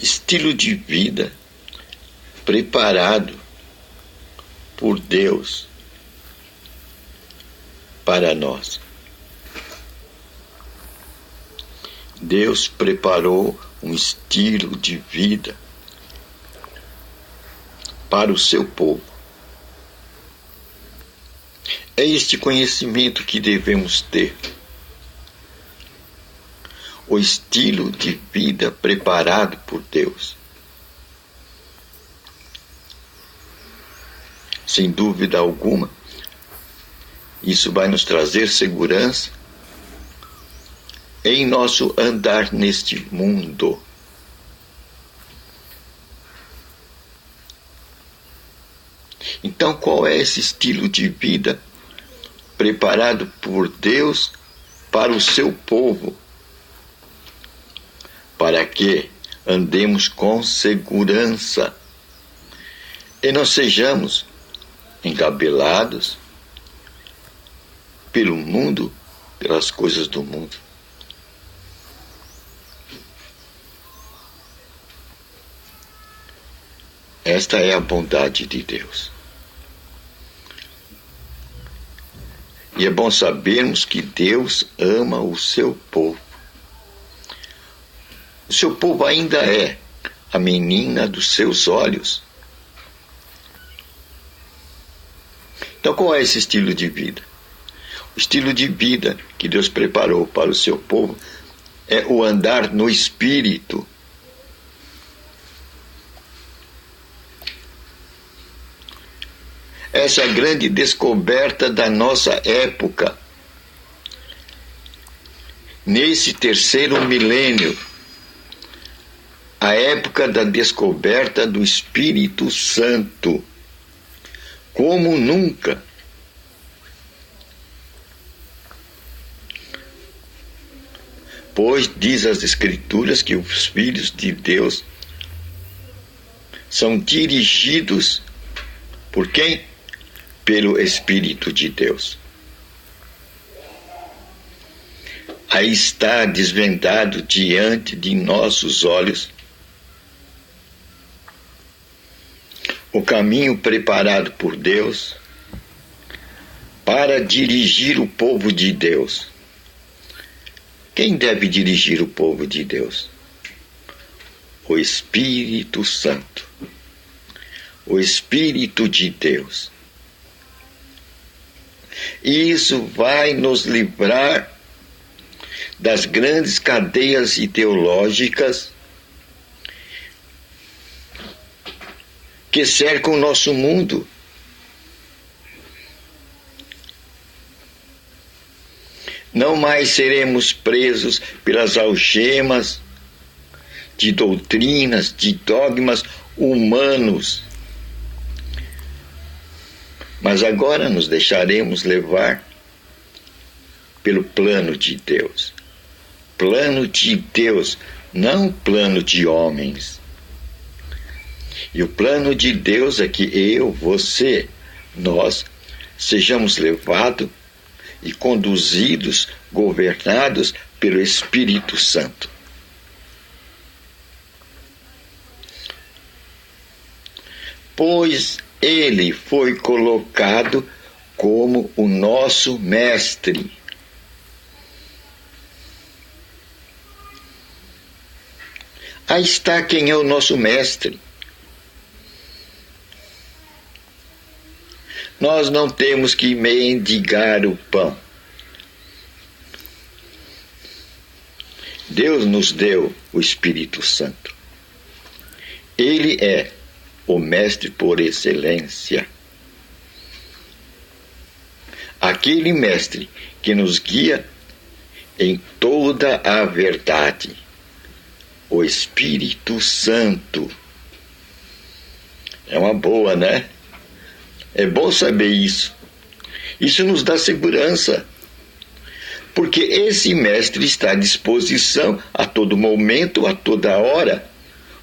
estilo de vida preparado por Deus para nós. Deus preparou um estilo de vida para o seu povo. É este conhecimento que devemos ter. O estilo de vida preparado por Deus. Sem dúvida alguma, isso vai nos trazer segurança em nosso andar neste mundo. Então, qual é esse estilo de vida preparado por Deus para o seu povo? Para que andemos com segurança e não sejamos engabelados pelo mundo, pelas coisas do mundo. Esta é a bondade de Deus. E é bom sabermos que Deus ama o seu povo. O seu povo ainda é a menina dos seus olhos. Então, qual é esse estilo de vida? O estilo de vida que Deus preparou para o seu povo é o andar no Espírito. Essa é a grande descoberta da nossa época. Nesse terceiro milênio, a época da descoberta do Espírito Santo, como nunca. Pois diz as Escrituras que os filhos de Deus são dirigidos por quem? Pelo Espírito de Deus. Aí está desvendado diante de nossos olhos o caminho preparado por Deus para dirigir o povo de Deus. Quem deve dirigir o povo de Deus? O Espírito Santo. O Espírito de Deus. E isso vai nos livrar das grandes cadeias ideológicas que cercam o nosso mundo. Não mais seremos presos pelas algemas de doutrinas, de dogmas humanos. Mas agora nos deixaremos levar pelo plano de Deus. Plano de Deus, não plano de homens. E o plano de Deus é que eu, você, nós sejamos levados e conduzidos, governados pelo Espírito Santo. Pois ele foi colocado como o nosso mestre. Aí está quem é o nosso mestre. Nós não temos que mendigar o pão. Deus nos deu o Espírito Santo. Ele é o mestre por excelência. Aquele mestre que nos guia em toda a verdade. O Espírito Santo. É uma boa, né? É bom saber isso. Isso nos dá segurança. Porque esse mestre está à disposição a todo momento, a toda hora.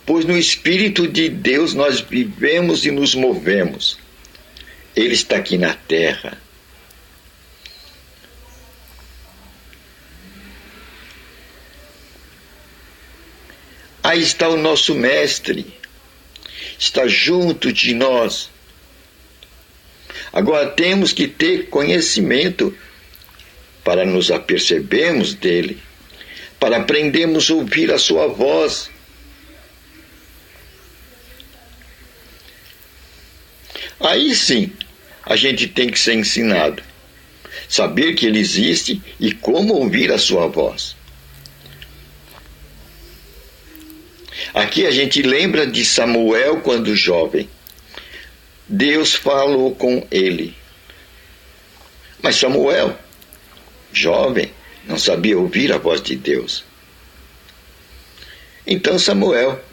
Pois no Espírito de Deus nós vivemos e nos movemos. Ele está aqui na terra. Aí está o nosso mestre, está junto de nós. Agora temos que ter conhecimento para nos apercebermos dele, para aprendermos a ouvir a sua voz. Aí sim, a gente tem que ser ensinado, saber que ele existe e como ouvir a sua voz. Aqui a gente lembra de Samuel quando jovem. Deus falou com ele. Mas Samuel, jovem, não sabia ouvir a voz de Deus. Então Samuel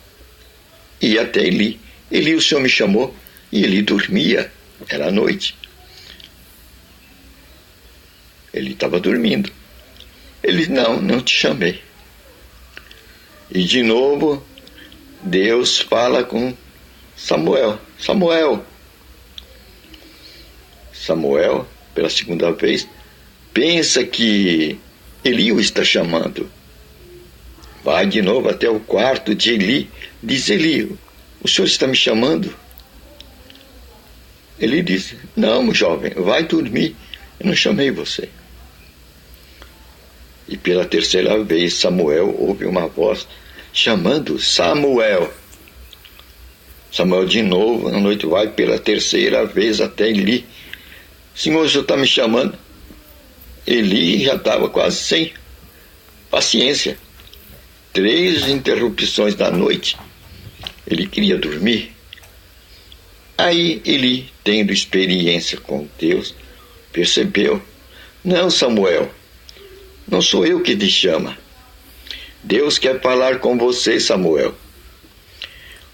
ia até Eli. Eli, o Senhor me chamou. E Eli dormia, era noite. Ele estava dormindo. Ele disse, não te chamei. E de novo, Deus fala com Samuel. Samuel, pela segunda vez, pensa que Eli o está chamando. Vai de novo até o quarto de Eli. Diz Eli, o senhor está me chamando? Ele disse, não, jovem, vai dormir. Eu não chamei você. E pela terceira vez Samuel ouve uma voz chamando Samuel. Samuel de novo, à noite, vai pela terceira vez até Eli. Senhor, o senhor está me chamando? Eli já estava quase sem paciência. 3 interrupções da noite. Ele queria dormir. Aí Eli, tendo experiência com Deus, percebeu, não, Samuel, não sou eu que te chama. Deus quer falar com você, Samuel.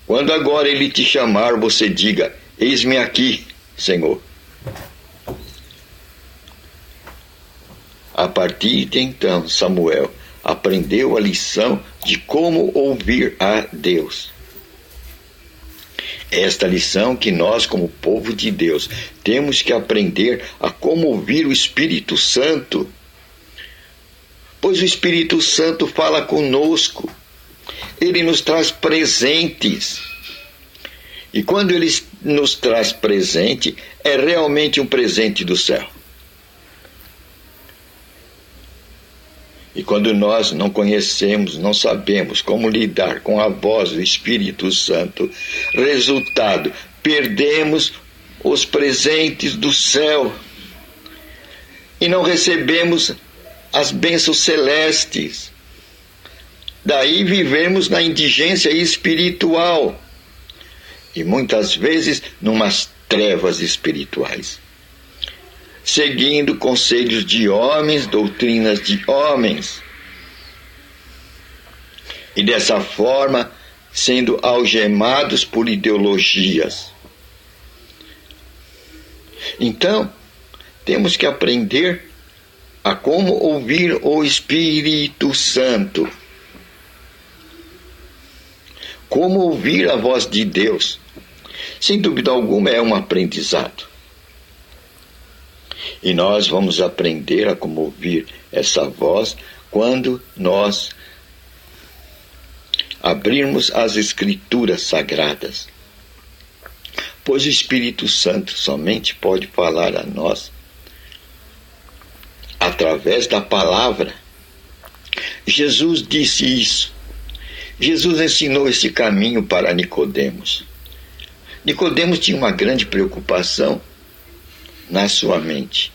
Quando agora ele te chamar, você diga, eis-me aqui, Senhor. A partir de então, Samuel aprendeu a lição de como ouvir a Deus. Esta lição que nós, como povo de Deus, temos que aprender a como ouvir o Espírito Santo. Pois o Espírito Santo fala conosco. Ele nos traz presentes. E quando ele nos traz presente, é realmente um presente do céu. E quando nós não conhecemos, não sabemos como lidar com a voz do Espírito Santo, resultado, perdemos os presentes do céu e não recebemos as bênçãos celestes. Daí vivemos na indigência espiritual e muitas vezes numas trevas espirituais, seguindo conselhos de homens, doutrinas de homens, e dessa forma sendo algemados por ideologias. Então, temos que aprender a como ouvir o Espírito Santo, como ouvir a voz de Deus. Sem dúvida alguma é um aprendizado. E nós vamos aprender a como ouvir essa voz quando nós abrirmos as Escrituras Sagradas. Pois o Espírito Santo somente pode falar a nós através da palavra. Jesus disse isso. Jesus ensinou esse caminho para Nicodemos. Nicodemos tinha uma grande preocupação na sua mente.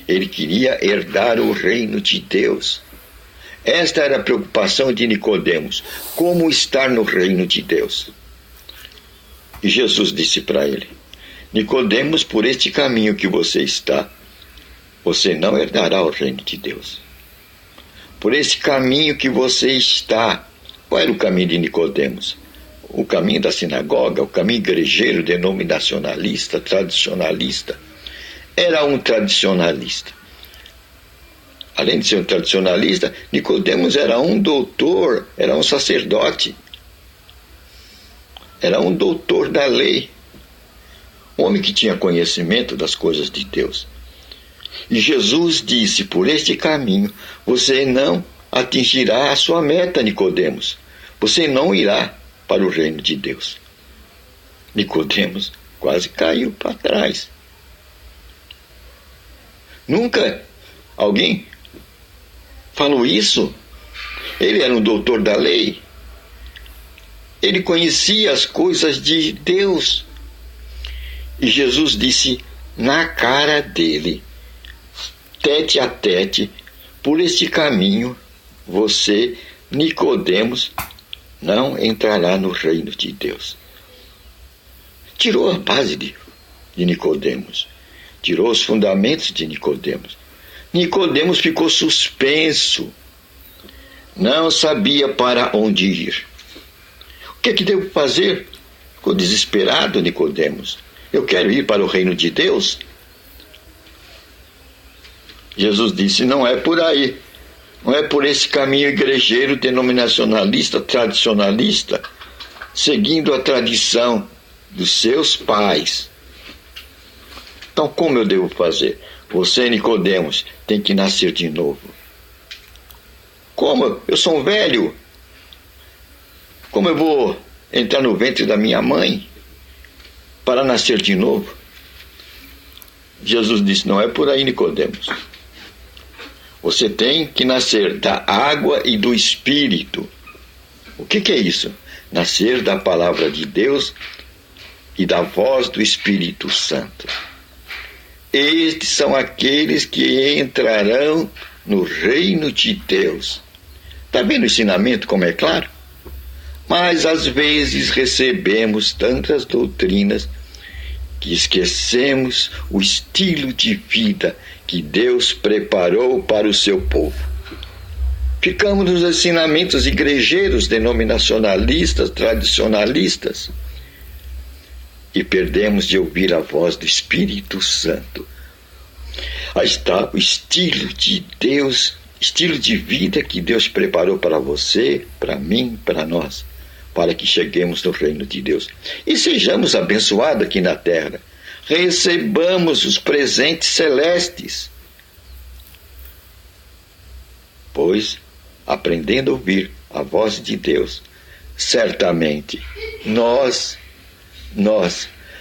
Ele queria herdar o reino de Deus. Esta era a preocupação de Nicodemos. Como estar no reino de Deus? E Jesus disse para ele, Nicodemos, por este caminho que você está, você não herdará o reino de Deus. Por esse caminho que você está. Qual era o caminho de Nicodemos? O caminho da sinagoga, o caminho igrejeiro, denominacionalista, tradicionalista. Era um tradicionalista. Além de ser um tradicionalista, Nicodemos era um doutor, era um sacerdote. Era um doutor da lei. Um homem que tinha conhecimento das coisas de Deus. E Jesus disse, por este caminho, você não atingirá a sua meta, Nicodemos. você não irá para o reino de Deus. Nicodemos quase caiu para trás. Nunca alguém falou isso. Ele era um doutor da lei. Ele conhecia as coisas de Deus. E Jesus disse na cara dele, tete a tete, por este caminho, você, Nicodemos, não entrará no reino de Deus. Tirou a base de Nicodemos. Tirou os fundamentos de Nicodemos. Nicodemos ficou suspenso. Não sabia para onde ir. O que é que devo fazer? Ficou desesperado Nicodemos. Eu quero ir para o reino de Deus. Jesus disse, não é por aí. Não é por esse caminho igrejeiro, denominacionalista, tradicionalista, seguindo a tradição dos seus pais. Então, como eu devo fazer? Você, Nicodemos, tem que nascer de novo. Como? Eu sou um velho. Como eu vou entrar no ventre da minha mãe para nascer de novo? Jesus disse, não é por aí, Nicodemos. Você tem que nascer da água e do Espírito. O que é isso? Nascer da palavra de Deus e da voz do Espírito Santo. Estes são aqueles que entrarão no reino de Deus. Está vendo o ensinamento como é claro? Mas às vezes recebemos tantas doutrinas que esquecemos o estilo de vida que Deus preparou para o seu povo. Ficamos nos ensinamentos igrejeiros, denominacionalistas, tradicionalistas, e perdemos de ouvir a voz do Espírito Santo. Aí está o estilo de Deus, estilo de vida que Deus preparou para você, para mim, para nós, para que cheguemos no reino de Deus. E sejamos abençoados aqui na terra. Recebamos os presentes celestes. Pois, aprendendo a ouvir a voz de Deus, certamente nós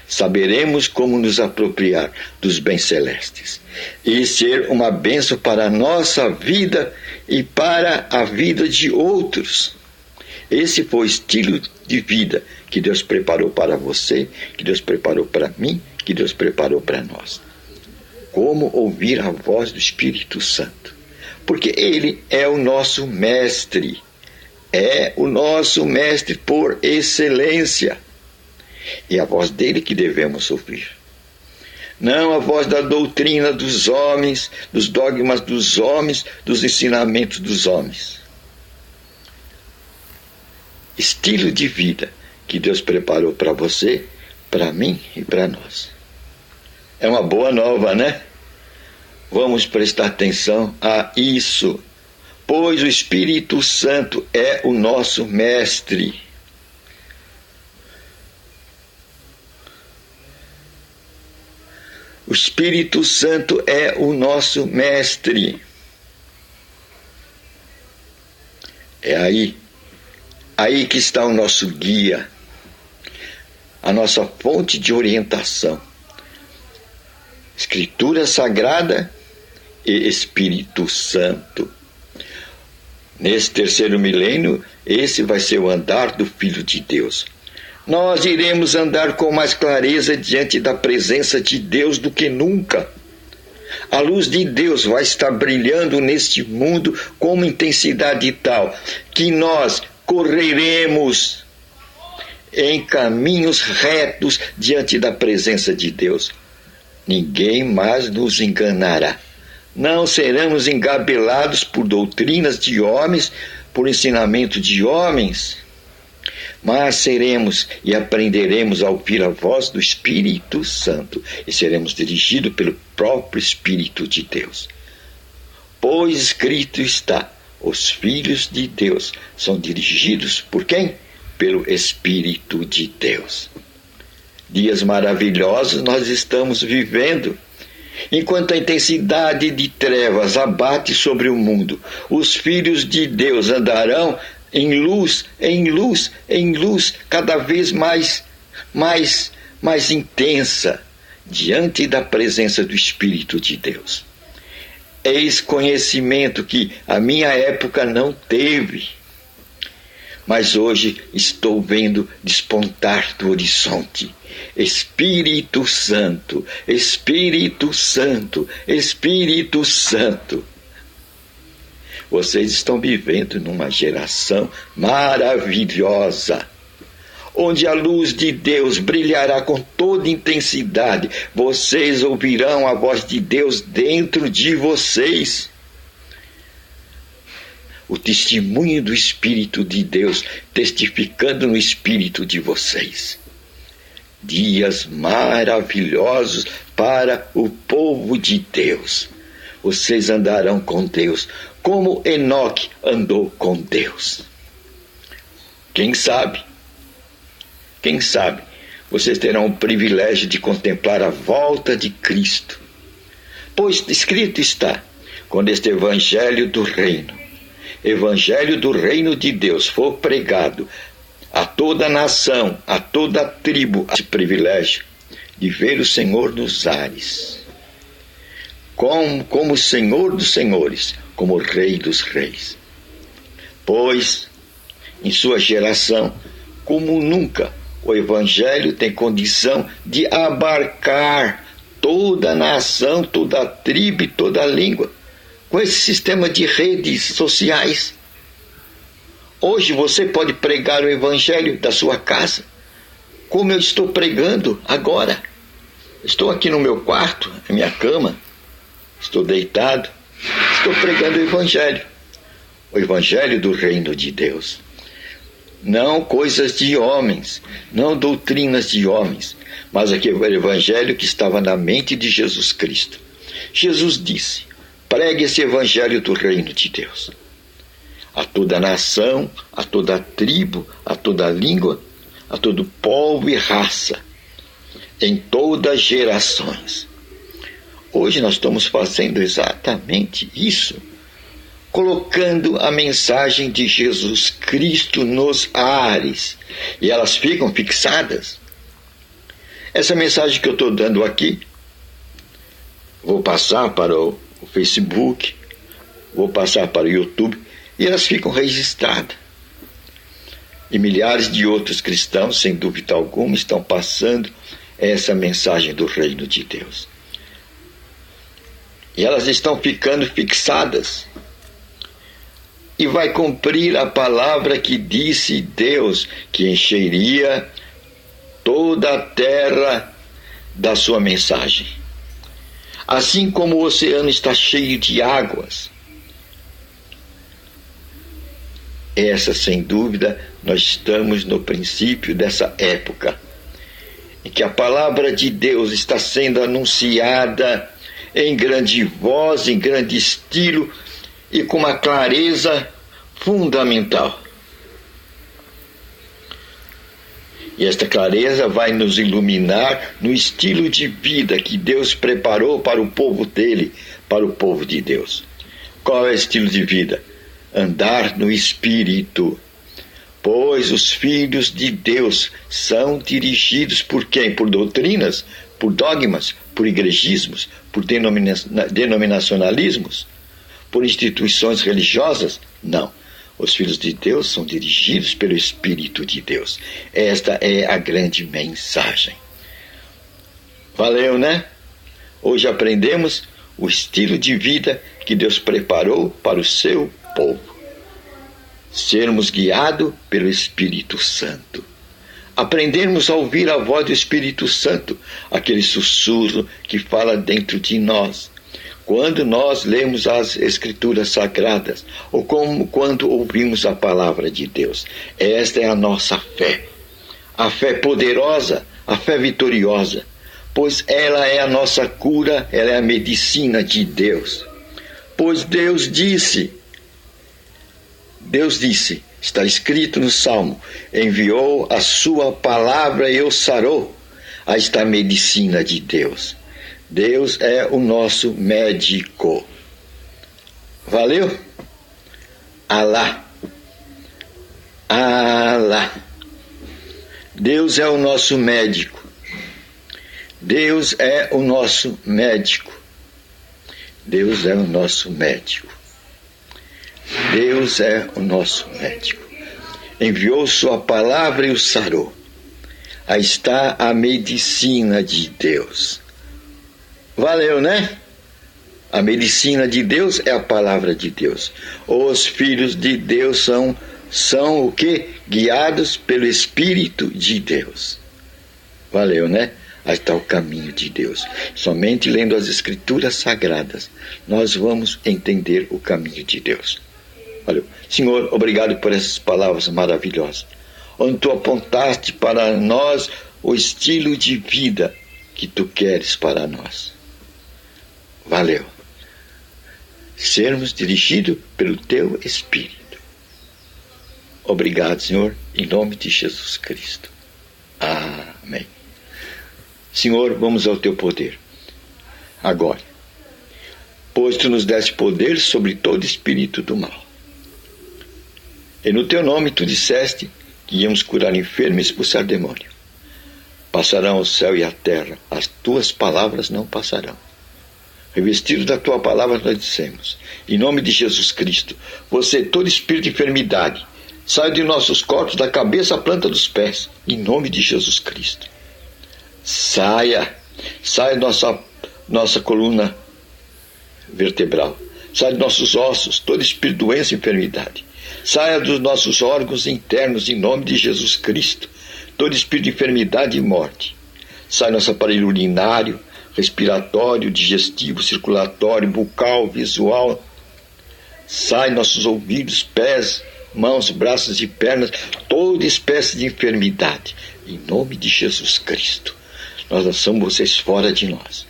saberemos como nos apropriar dos bens celestes e ser uma bênção para a nossa vida e para a vida de outros. Esse foi o estilo de vida que Deus preparou para você, que Deus preparou para mim, que Deus preparou para nós. Como ouvir a voz do Espírito Santo? Porque Ele é o nosso mestre. É o nosso mestre por excelência. E a voz dele que devemos ouvir. Não a voz da doutrina dos homens, dos dogmas dos homens, dos ensinamentos dos homens. Estilo de vida que Deus preparou para você, para mim e para nós. É uma boa nova, né? Vamos prestar atenção a isso, pois o Espírito Santo é o nosso mestre. O Espírito Santo é o nosso mestre. É aí que está o nosso guia, a nossa fonte de orientação. Escritura Sagrada e Espírito Santo. Nesse terceiro milênio, esse vai ser o andar do Filho de Deus. Nós iremos andar com mais clareza diante da presença de Deus do que nunca. A luz de Deus vai estar brilhando neste mundo com uma intensidade tal que nós correremos em caminhos retos diante da presença de Deus. Ninguém mais nos enganará. Não seremos engabelados por doutrinas de homens, por ensinamento de homens, mas seremos e aprenderemos a ouvir a voz do Espírito Santo e seremos dirigidos pelo próprio Espírito de Deus. Pois escrito está, os filhos de Deus são dirigidos por quem? Pelo Espírito de Deus. Dias maravilhosos nós estamos vivendo. Enquanto a intensidade de trevas abate sobre o mundo, os filhos de Deus andarão em luz, em luz, em luz, cada vez mais intensa, diante da presença do Espírito de Deus. Eis conhecimento que a minha época não teve, mas hoje estou vendo despontar do horizonte. Espírito Santo, Espírito Santo, Espírito Santo. Vocês estão vivendo numa geração maravilhosa, onde a luz de Deus brilhará com toda intensidade. Vocês ouvirão a voz de Deus dentro de vocês. O testemunho do Espírito de Deus testificando no Espírito de vocês. Dias maravilhosos para o povo de Deus. Vocês andarão com Deus, como Enoque andou com Deus. Quem sabe, vocês terão o privilégio de contemplar a volta de Cristo. Pois escrito está, quando este Evangelho do Reino de Deus for pregado a toda nação, a toda tribo, esse privilégio de ver o Senhor nos ares, como Senhor dos senhores, como Rei dos reis. Pois, em sua geração, como nunca, o Evangelho tem condição de abarcar toda a nação, toda a tribo e toda a língua, com esse sistema de redes sociais. Hoje você pode pregar o Evangelho da sua casa, como eu estou pregando agora. Estou aqui no meu quarto, na minha cama, estou deitado, estou pregando o Evangelho do Reino de Deus. Não coisas de homens, não doutrinas de homens, mas aquele Evangelho que estava na mente de Jesus Cristo. Jesus disse: pregue esse Evangelho do Reino de Deus a toda nação, a toda tribo, a toda língua, a todo povo e raça, em todas gerações. Hoje nós estamos fazendo exatamente isso, colocando a mensagem de Jesus Cristo nos ares, e elas ficam fixadas. Essa mensagem que eu estou dando aqui, vou passar para o Facebook, vou passar para o YouTube, e elas ficam registradas. E milhares de outros cristãos, sem dúvida alguma, estão passando essa mensagem do reino de Deus. E elas estão ficando fixadas. E vai cumprir a palavra que disse Deus, que encheria toda a terra da sua mensagem. Assim como o oceano está cheio de águas, essa, sem dúvida, nós estamos no princípio dessa época, em que a palavra de Deus está sendo anunciada em grande voz, em grande estilo e com uma clareza fundamental. E esta clareza vai nos iluminar no estilo de vida que Deus preparou para o povo dele, para o povo de Deus. Qual é o estilo de vida? Andar no Espírito. Pois os filhos de Deus são dirigidos por quem? Por doutrinas, por dogmas, por igrejismos, por denominacionalismos, por instituições religiosas? Não. Os filhos de Deus são dirigidos pelo Espírito de Deus. Esta é a grande mensagem. Valeu, né? Hoje aprendemos o estilo de vida que Deus preparou para o seu povo. Sermos guiados pelo Espírito Santo. Aprendermos a ouvir a voz do Espírito Santo, aquele sussurro que fala dentro de nós, quando nós lemos as Escrituras Sagradas, ou como quando ouvimos a palavra de Deus. Esta é a nossa fé. A fé poderosa, a fé vitoriosa, pois ela é a nossa cura, ela é a medicina de Deus. Pois Deus disse, está escrito no Salmo, enviou a sua palavra e eu sarou. Aí está a medicina de Deus. Deus é o nosso médico. Valeu? Alá. Ah lá. Deus é o nosso médico. Deus é o nosso médico. Deus é o nosso médico. Deus é o nosso médico. Enviou sua palavra e o sarou. Aí está a medicina de Deus. Valeu, né? A medicina de Deus é a palavra de Deus. Os filhos de Deus são o quê? Guiados pelo Espírito de Deus. Valeu, né? Aí está o caminho de Deus. Somente lendo as Escrituras Sagradas nós vamos entender o caminho de Deus. Valeu. Senhor, obrigado por essas palavras maravilhosas, onde Tu apontaste para nós o estilo de vida que Tu queres para nós. Valeu. Sermos dirigidos pelo Teu Espírito. Obrigado, Senhor, em nome de Jesus Cristo. Amém. Senhor, vamos ao Teu poder. Agora, pois Tu nos deste poder sobre todo espírito do mal. E no Teu nome Tu disseste que íamos curar enfermo e expulsar demônio. Passarão o céu e a terra, as Tuas palavras não passarão. Revestidos da Tua palavra nós dissemos, em nome de Jesus Cristo, você, todo espírito de enfermidade, sai de nossos corpos, da cabeça à planta dos pés, em nome de Jesus Cristo. Saia nossa coluna vertebral, saia de nossos ossos, todo espírito de doença e enfermidade. Saia dos nossos órgãos internos, em nome de Jesus Cristo, todo espírito de enfermidade e morte. Sai nosso aparelho urinário, respiratório, digestivo, circulatório, bucal, visual. Sai nossos ouvidos, pés, mãos, braços e pernas, toda espécie de enfermidade, em nome de Jesus Cristo. Nós lançamos vocês fora de nós.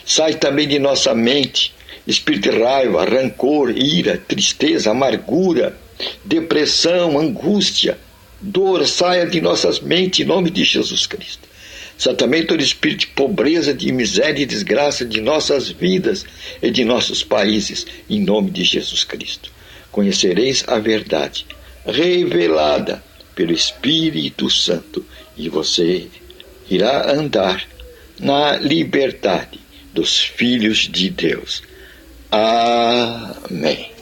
Sai também de nossa mente, espírito de raiva, rancor, ira, tristeza, amargura, depressão, angústia, dor, saia de nossas mentes, em nome de Jesus Cristo. Sai também todo espírito de pobreza, de miséria e desgraça de nossas vidas e de nossos países, em nome de Jesus Cristo. Conhecereis a verdade, revelada pelo Espírito Santo, e você irá andar na liberdade dos filhos de Deus. Amém.